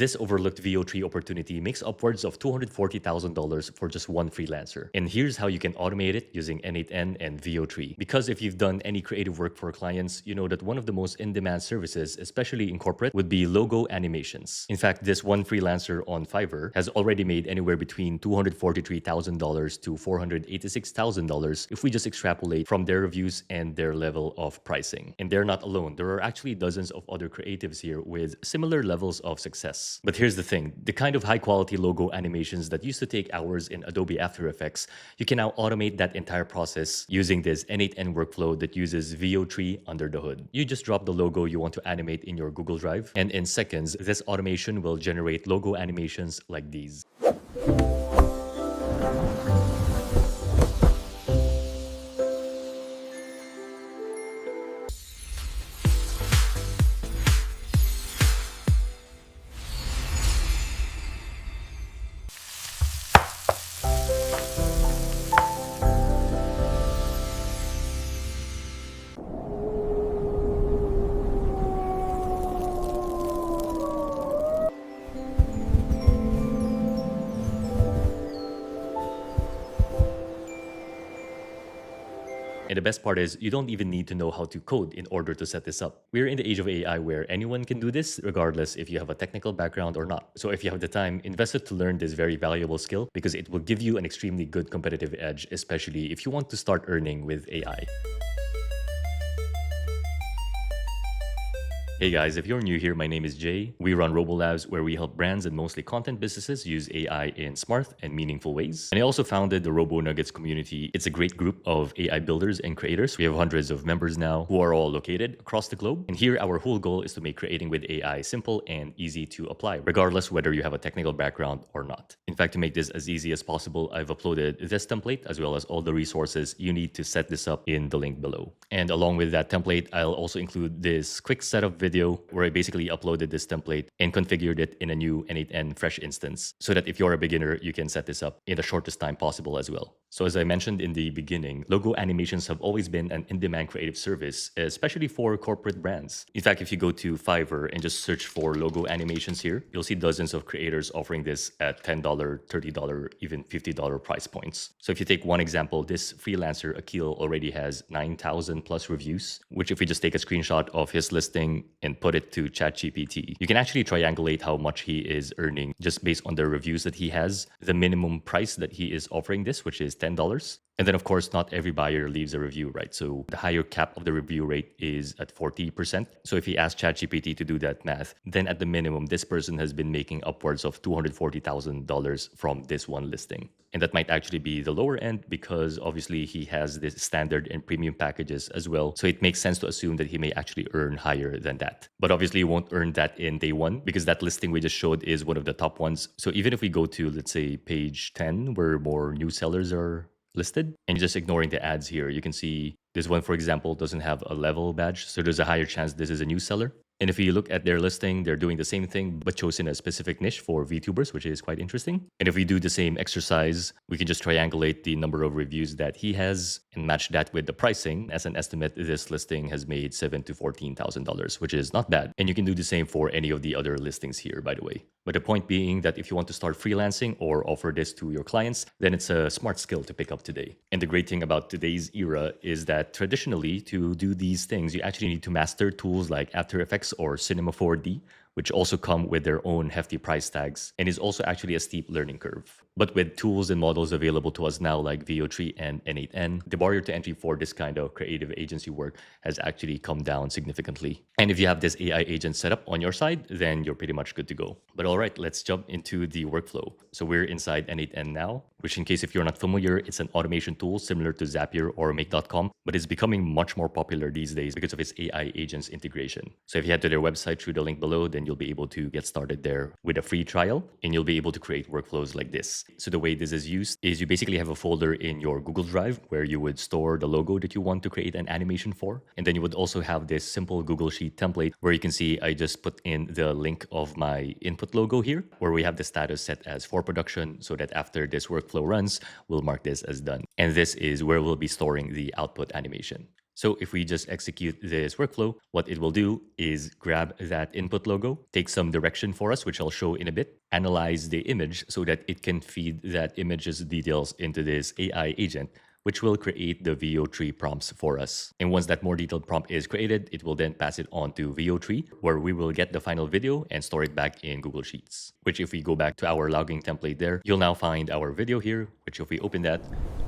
this Overlooked Veo3 opportunity makes upwards of $240,000 for just one freelancer. And here's how you can automate it using n8n and Veo3. Because if you've done any creative work for clients, you know that one of the most in-demand services, especially in corporate, would be logo animations. In fact, this one freelancer on Fiverr has already made anywhere between $243,000 to $486,000 if we just extrapolate from their reviews and their level of pricing. And they're not alone. There are actually dozens of other creatives here with similar levels of success. But here's the thing, the kind of high quality logo animations that used to take hours in Adobe After Effects, you can now automate that entire process using this n8n workflow that uses Veo3 under the hood. You just drop the logo you want to animate in your Google Drive, and in seconds, this automation will generate logo animations like these. And the best part is, you don't even need to know how to code in order to set this up. We're in the age of AI where anyone can do this, regardless if you have a technical background or not. So if you have the time, invest it to learn this very valuable skill because it will give you an extremely good competitive edge, especially if you want to start earning with AI. Hey guys, if you're new here, my name is Jay. We run Robo Labs, where we help brands and mostly content businesses use AI in smart and meaningful ways. And I also founded the RoboNuggets community. It's a great group of AI builders and creators. We have hundreds of members now who are all located across the globe. And here, our whole goal is to make creating with AI simple and easy to apply, regardless whether you have a technical background or not. In fact, to make this as easy as possible, I've uploaded this template as well as all the resources you need to set this up in the link below. And along with that template, I'll also include this quick setup video where I basically uploaded this template and configured it in a new n8n fresh instance so that if you're a beginner, you can set this up in the shortest time possible as well. So as I mentioned in the beginning, logo animations have always been an in-demand creative service, especially for corporate brands. In fact, if you go to Fiverr and just search for logo animations here, you'll see dozens of creators offering this at $10, $30, even $50 price points. So if you take one example, this freelancer, Akil, already has 9,000 plus reviews, which if we just take a screenshot of his listing and put it to ChatGPT, you can actually triangulate how much he is earning just based on the reviews that he has, the minimum price that he is offering this, which is $10. And then, of course, not every buyer leaves a review, right? So the higher cap of the review rate is at 40%. So if he asks ChatGPT to do that math, then at the minimum, this person has been making upwards of $240,000 from this one listing. And that might actually be the lower end because obviously he has this standard and premium packages as well. So it makes sense to assume that he may actually earn higher than that. But obviously you won't earn that in day one because that listing we just showed is one of the top ones. So even if we go to, let's say, page 10, where more new sellers are listed, and just ignoring the ads here, you can see this one, for example, doesn't have a level badge. So there's a higher chance this is a new seller. And if you look at their listing, they're doing the same thing, but chosen a specific niche for VTubers, which is quite interesting. And if we do the same exercise, we can just triangulate the number of reviews that he has and match that with the pricing. As an estimate, this listing has made $7,000 to $14,000, which is not bad. And you can do the same for any of the other listings here, by the way. But the point being that if you want to start freelancing or offer this to your clients, then it's a smart skill to pick up today. And the great thing about today's era is that traditionally, to do these things, you actually need to master tools like After Effects or Cinema 4D, which also come with their own hefty price tags and is also actually a steep learning curve. But with tools and models available to us now like Veo3 and n8n, the barrier to entry for this kind of creative agency work has actually come down significantly. And if you have this AI agent set up on your side, then you're pretty much good to go. But all right, let's jump into the workflow. So we're inside n8n now, which in case if you're not familiar, it's an automation tool similar to Zapier or Make.com, but it's becoming much more popular these days because of its AI agents integration. So if you head to their website through the link below, then you'll be able to get started there with a free trial, and you'll be able to create workflows like this. So the way this is used is you basically have a folder in your Google Drive where you would store the logo that you want to create an animation for. And then you would also have this simple Google Sheet template where you can see I just put in the link of my input logo here, where we have the status set as for production so that after this workflow runs, we'll mark this as done. And this is where we'll be storing the output animation. So if we just execute this workflow, what it will do is grab that input logo, take some direction for us, which I'll show in a bit, analyze the image so that it can feed that image's details into this AI agent, which will create the Veo3 prompts for us. And once that more detailed prompt is created, it will then pass it on to Veo3, where we will get the final video and store it back in Google Sheets. Which if we go back to our logging template there, you'll now find our video here, which if we open that,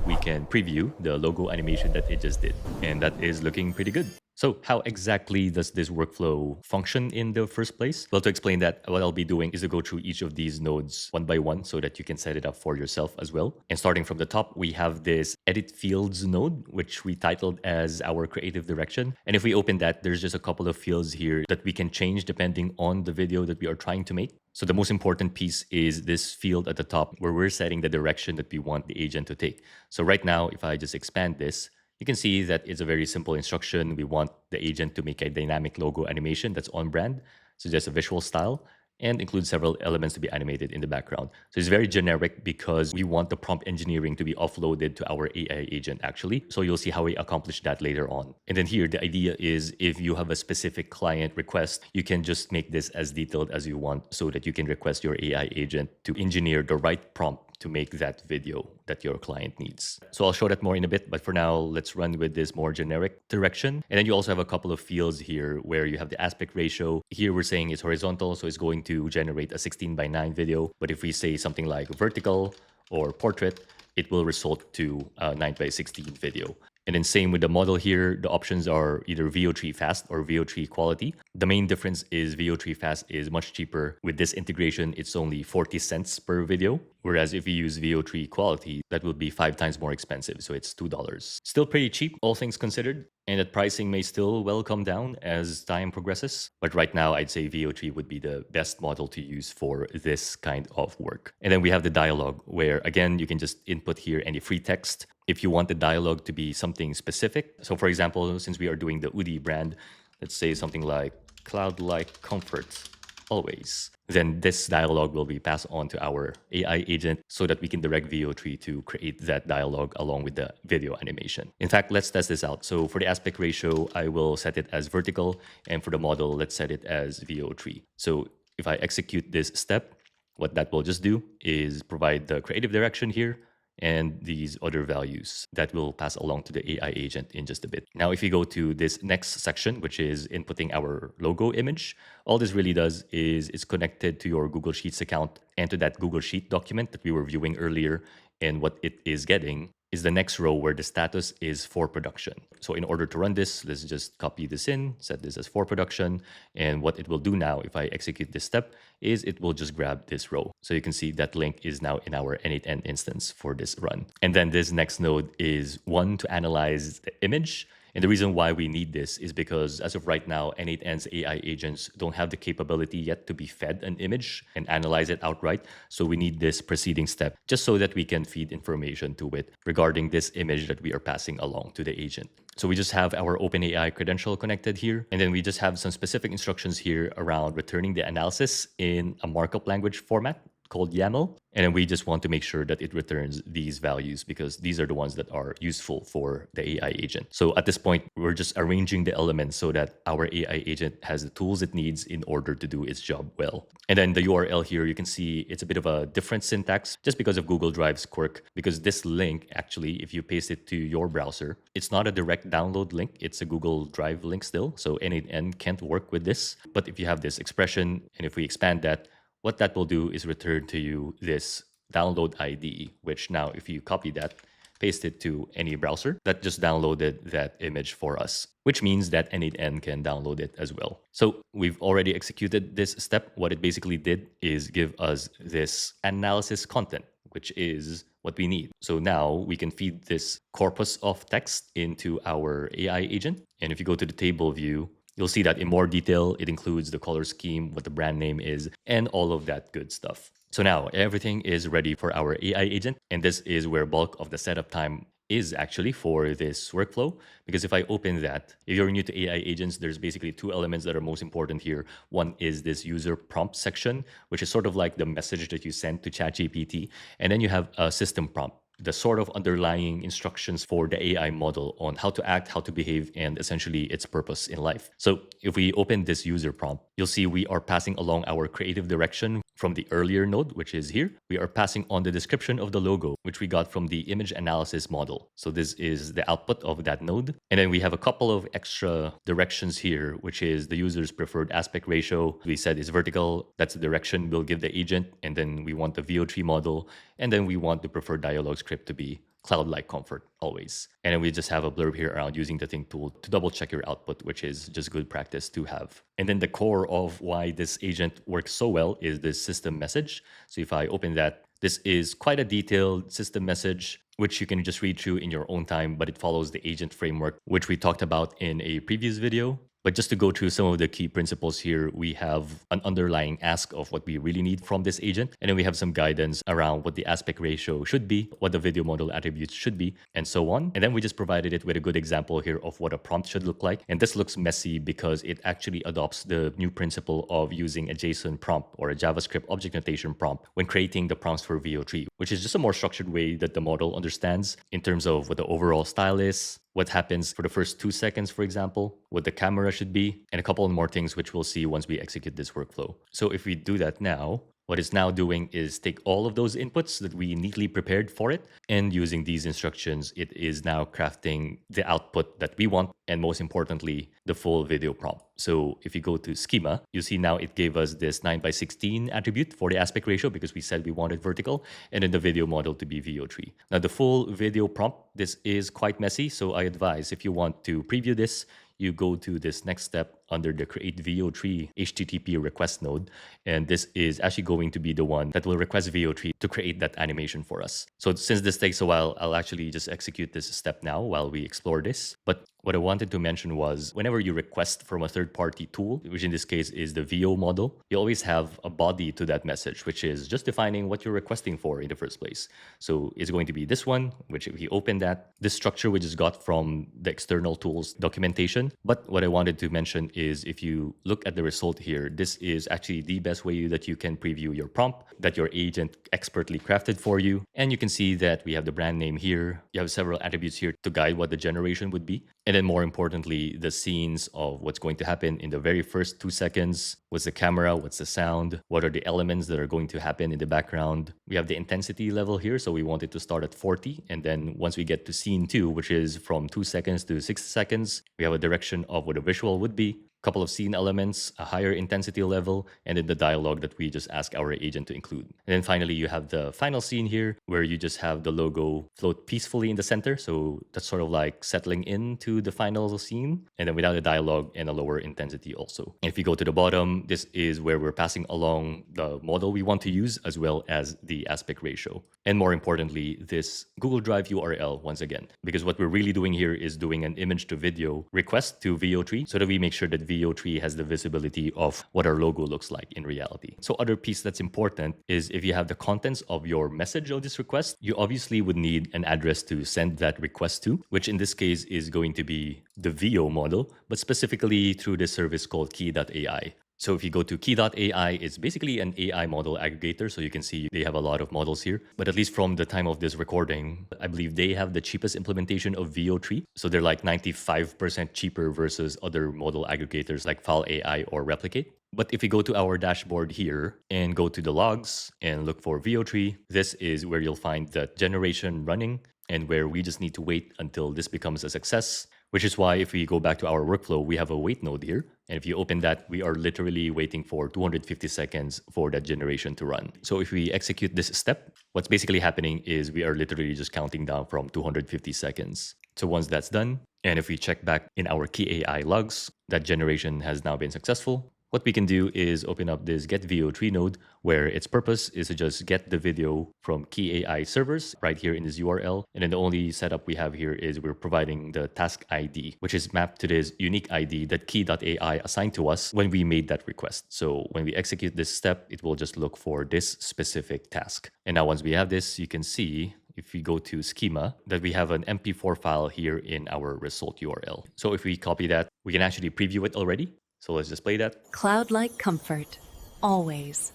we can preview the logo animation that it just did. And that is looking pretty good. So how exactly does this workflow function in the first place? Well, to explain that, what I'll be doing is to go through each of these nodes one by one so that you can set it up for yourself as well. And starting from the top, we have this edit fields node, which we titled as our creative direction. And if we open that, there's just a couple of fields here that we can change depending on the video that we are trying to make. So the most important piece is this field at the top where we're setting the direction that we want the agent to take. So right now, if I just expand this, you can see that it's a very simple instruction. We want the agent to make a dynamic logo animation that's on brand, suggest a visual style, and include several elements to be animated in the background. So it's very generic because we want the prompt engineering to be offloaded to our AI agent actually. So you'll see how we accomplish that later on. And then here, the idea is if you have a specific client request, you can just make this as detailed as you want so that you can request your AI agent to engineer the right prompt to make that video that your client needs. So I'll show that more in a bit, but for now, let's run with this more generic direction. And then you also have a couple of fields here where you have the aspect ratio. Here we're saying it's horizontal, so it's going to generate a 16:9 video. But if we say something like vertical or portrait, it will result to a 9:16 video. And then same with the model here, the options are either Veo3 Fast or Veo3 Quality. The main difference is Veo3 Fast is much cheaper. With this integration, it's only 40 cents per video. Whereas if you use Veo3 Quality, that will be 5 times more expensive. So it's $2. Still pretty cheap, all things considered. And that pricing may still well come down as time progresses. But right now, I'd say Veo3 would be the best model to use for this kind of work. And then we have the dialogue where, again, you can just input here any free text. If you want the dialogue to be something specific. So for example, since we are doing the Udi brand, let's say something like cloud-like comfort always. Then this dialogue will be passed on to our AI agent so that we can direct Veo3 to create that dialogue along with the video animation. In fact, let's test this out. So for the aspect ratio, I will set it as vertical. And for the model, let's set it as Veo3. So if I execute this step, what that will just do is provide the creative direction here and these other values that will pass along to the AI agent in just a bit. Now, if you go to this next section, which is inputting our logo image, all this really does is it's connected to your Google Sheets account and to that Google Sheet document that we were viewing earlier. And what it is getting is the next row where the status is for production. So in order to run this, let's just copy this in, set this as for production. And what it will do now, if I execute this step, is it will just grab this row. So you can see that link is now in our n8n instance for this run. And then this next node is one to analyze the image. And the reason why we need this is because as of right now, n8n's AI agents don't have the capability yet to be fed an image and analyze it outright. So we need this preceding step just so that we can feed information to it regarding this image that we are passing along to the agent. So we just have our OpenAI credential connected here. And then we just have some specific instructions here around returning the analysis in a markup language format called YAML. And then we just want to make sure that it returns these values because these are the ones that are useful for the AI agent. So at this point, we're just arranging the elements so that our AI agent has the tools it needs in order to do its job well. And then the URL here, you can see it's a bit of a different syntax just because of Google Drive's quirk, because this link, actually, if you paste it to your browser, it's not a direct download link. It's a Google Drive link still. So n8n can't work with this. But if you have this expression, and if we expand that, what that will do is return to you this download ID, which now if you copy that, paste it to any browser, that just downloaded that image for us, which means that n8n can download it as well. So we've already executed this step. What it basically did is give us this analysis content, which is what we need. So now we can feed this corpus of text into our AI agent. And if you go to the table view, you'll see that in more detail, it includes the color scheme, what the brand name is, and all of that good stuff. So now everything is ready for our AI agent. And this is where bulk of the setup time is actually for this workflow. Because if I open that, if you're new to AI agents, there's basically two elements that are most important here. One is this user prompt section, which is sort of like the message that you send to ChatGPT. And then you have a system prompt, the sort of underlying instructions for the AI model on how to act, how to behave, and essentially its purpose in life. So if we open this user prompt, you'll see we are passing along our creative direction from the earlier node, which is here. We are passing on the description of the logo, which we got from the image analysis model. So this is the output of that node. And then we have a couple of extra directions here, which is the user's preferred aspect ratio. We said is vertical. That's the direction we'll give the agent. And then we want the Veo3 model. And then we want the preferred dialog script to be cloud-like comfort always. And then we just have a blurb here around using the think tool to double check your output, which is just good practice to have. And then the core of why this agent works so well is this system message. So if I open that, this is quite a detailed system message, which you can just read through in your own time, but it follows the agent framework, which we talked about in a previous video. But just to go through some of the key principles here, we have an underlying ask of what we really need from this agent. And then we have some guidance around what the aspect ratio should be, what the video model attributes should be, and so on. And then we just provided it with a good example here of what a prompt should look like. And this looks messy because it actually adopts the new principle of using a JSON prompt or a JavaScript object notation prompt when creating the prompts for Veo3, which is just a more structured way that the model understands in terms of what the overall style is, what happens for the first 2 seconds, for example, what the camera should be, and a couple more things which we'll see once we execute this workflow. So if we do that now, what it's now doing is take all of those inputs that we neatly prepared for it, and using these instructions, it is now crafting the output that we want, and most importantly, the full video prompt. So if you go to schema, you see now it gave us this 9:16 attribute for the aspect ratio because we said we wanted vertical, and then the video model to be Veo3. Now the full video prompt, this is quite messy, so I advise if you want to preview this, you go to this next step under the create Veo3 HTTP request node. And this is actually going to be the one that will request Veo3 to create that animation for us. So since this takes a while, I'll actually just execute this step now while we explore this. But what I wanted to mention was whenever you request from a third-party tool, which in this case is the Veo model, you always have a body to that message, which is just defining what you're requesting for in the first place. So it's going to be this one, which if you open that, this structure we just got from the external tools documentation. But what I wanted to mention is if you look at the result here, this is actually the best way that you can preview your prompt that your agent expertly crafted for you. And you can see that we have the brand name here. You have several attributes here to guide what the generation would be. And then more importantly, the scenes of what's going to happen in the very first 2 seconds. What's the camera? What's the sound? What are the elements that are going to happen in the background? We have the intensity level here. So we want it to start at 40. And then once we get to scene 2, which is from 2 seconds to 6 seconds, we have a direction of what a visual would be. Couple of scene elements, a higher intensity level, and then the dialogue that we just ask our agent to include. And then finally, you have the final scene here where you just have the logo float peacefully in the center. So that's sort of like settling into the final scene, and then without a dialogue and a lower intensity also. And if you go to the bottom, this is where we're passing along the model we want to use as well as the aspect ratio. And more importantly, this Google Drive URL once again, because what we're really doing here is doing an image to video request to Veo3 so that we make sure that Veo3 has the visibility of what our logo looks like in reality. So other piece that's important is if you have the contents of your message of this request, you obviously would need an address to send that request to, which in this case is going to be the Veo model, but specifically through this service called key.ai. So if you go to key.ai, it's basically an AI model aggregator. So you can see they have a lot of models here. But at least from the time of this recording, I believe they have the cheapest implementation of Veo3. So they're like 95% cheaper versus other model aggregators like File AI or Replicate. But if you go to our dashboard here and go to the logs and look for Veo3, this is where you'll find the generation running and where we just need to wait until this becomes a success. Which is why if we go back to our workflow, we have a wait node here. And if you open that, we are literally waiting for 250 seconds for that generation to run. So if we execute this step, what's basically happening is we are literally just counting down from 250 seconds. So once that's done, and if we check back in our key AI logs, that generation has now been successful. What we can do is open up this get Veo3 node where its purpose is to just get the video from key AI servers right here in this URL. And then the only setup we have here is we're providing the task ID, which is mapped to this unique ID that key.ai assigned to us when we made that request. So when we execute this step, it will just look for this specific task. And now once we have this, you can see if we go to schema, that we have an MP4 file here in our result URL. So if we copy that, we can actually preview it already. So let's just play that. Cloud-like comfort, always.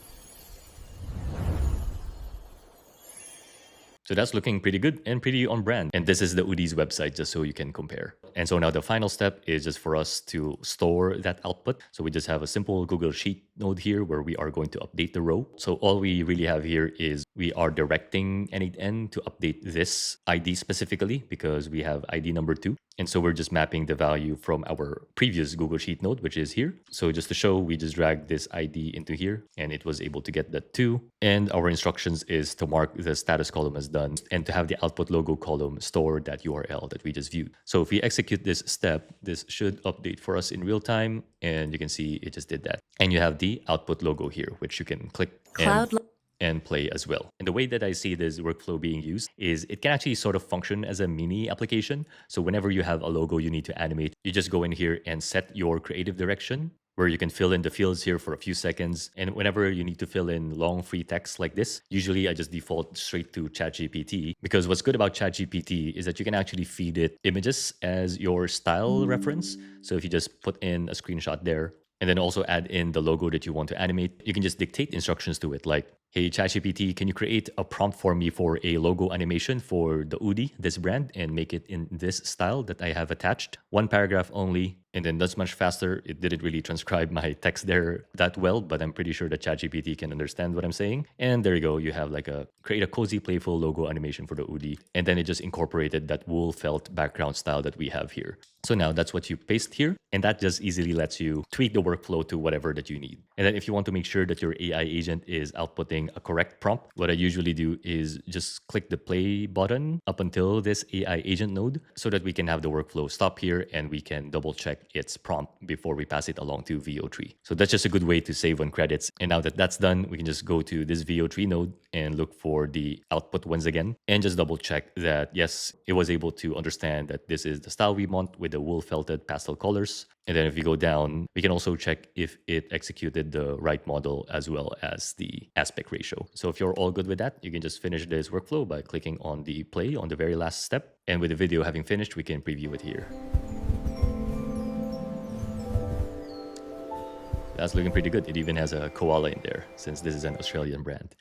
So that's looking pretty good and pretty on brand. And this is the Udi's website, just so you can compare. And so now the final step is just for us to store that output. So we just have a simple Google Sheet node here where we are going to update the row. So all we really have here is we are directing n8n to update this ID specifically because we have ID number 2. And so we're just mapping the value from our previous Google Sheet node, which is here. So just to show, we just dragged this ID into here and it was able to get the 2. And our instructions is to mark the status column as done and to have the output logo column store that URL that we just viewed. So if we execute this step, this should update for us in real time. And you can see it just did that. And you have the output logo here, which you can click and play as well. And the way that I see this workflow being used is it can actually sort of function as a mini application. So whenever you have a logo you need to animate, you just go in here and set your creative direction where you can fill in the fields here for a few seconds. And whenever you need to fill in long free text like this, usually I just default straight to ChatGPT because what's good about ChatGPT is that you can actually feed it images as your style reference. So if you just put in a screenshot there, and then also add in the logo that you want to animate, you can just dictate instructions to it like, hey, ChatGPT, can you create a prompt for me for a logo animation for the Udi, this brand, and make it in this style that I have attached? 1 paragraph only, and then that's much faster. It didn't really transcribe my text there that well, but I'm pretty sure that ChatGPT can understand what I'm saying. And there you go. You have like create a cozy, playful logo animation for the Udi. And then it just incorporated that wool felt background style that we have here. So now that's what you paste here. And that just easily lets you tweak the workflow to whatever that you need. And then if you want to make sure that your AI agent is outputting a correct prompt, what I usually do is just click the play button up until this AI agent node so that we can have the workflow stop here and we can double check its prompt before we pass it along to Veo3. So that's just a good way to save on credits. And now that that's done, we can just go to this Veo3 node and look for the output once again and just double check that, yes, it was able to understand that this is the style we want with the wool felted pastel colors. And then if you go down, we can also check if it executed the right model as well as the aspect ratio. So if you're all good with that, you can just finish this workflow by clicking on the play on the very last step. And with the video having finished, we can preview it here. That's looking pretty good. It even has a koala in there since this is an Australian brand.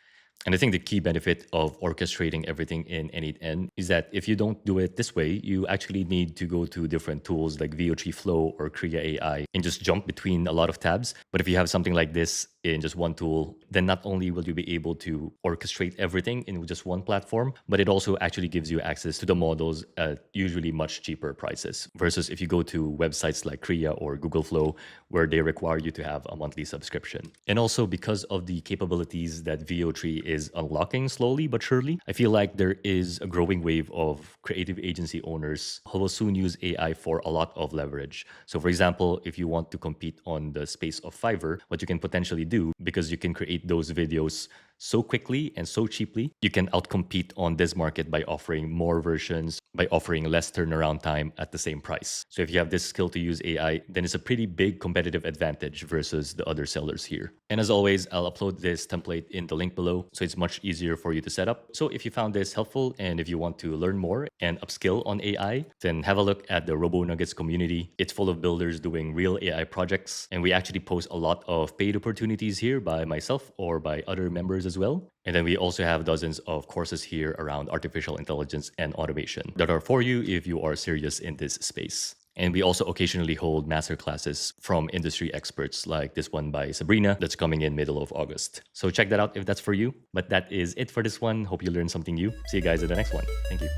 And I think the key benefit of orchestrating everything in n8n is that if you don't do it this way, you actually need to go to different tools like Veo3 Flow or Kria AI and just jump between a lot of tabs. But if you have something like this in just one tool, then not only will you be able to orchestrate everything in just one platform, but it also actually gives you access to the models at usually much cheaper prices versus if you go to websites like Kria or Google Flow, where they require you to have a monthly subscription. And also because of the capabilities that Veo3 is unlocking slowly but surely, I feel like there is a growing wave of creative agency owners who will soon use AI for a lot of leverage. So for example, if you want to compete on the space of Fiverr, what you can potentially do, because you can create those videos so quickly and so cheaply, you can outcompete on this market by offering more versions, by offering less turnaround time at the same price. So if you have this skill to use AI, then it's a pretty big competitive advantage versus the other sellers here. And as always, I'll upload this template in the link below, so it's much easier for you to set up. So if you found this helpful and if you want to learn more and upskill on AI, then have a look at the RoboNuggets community. It's full of builders doing real AI projects, and we actually post a lot of paid opportunities here by myself or by other members as well. And then we also have dozens of courses here around artificial intelligence and automation that are for you if you are serious in this space. And we also occasionally hold masterclasses from industry experts like this one by Sabrina that's coming in middle of August. So check that out if that's for you. But that is it for this one. Hope you learned something new. See you guys in the next one. Thank you.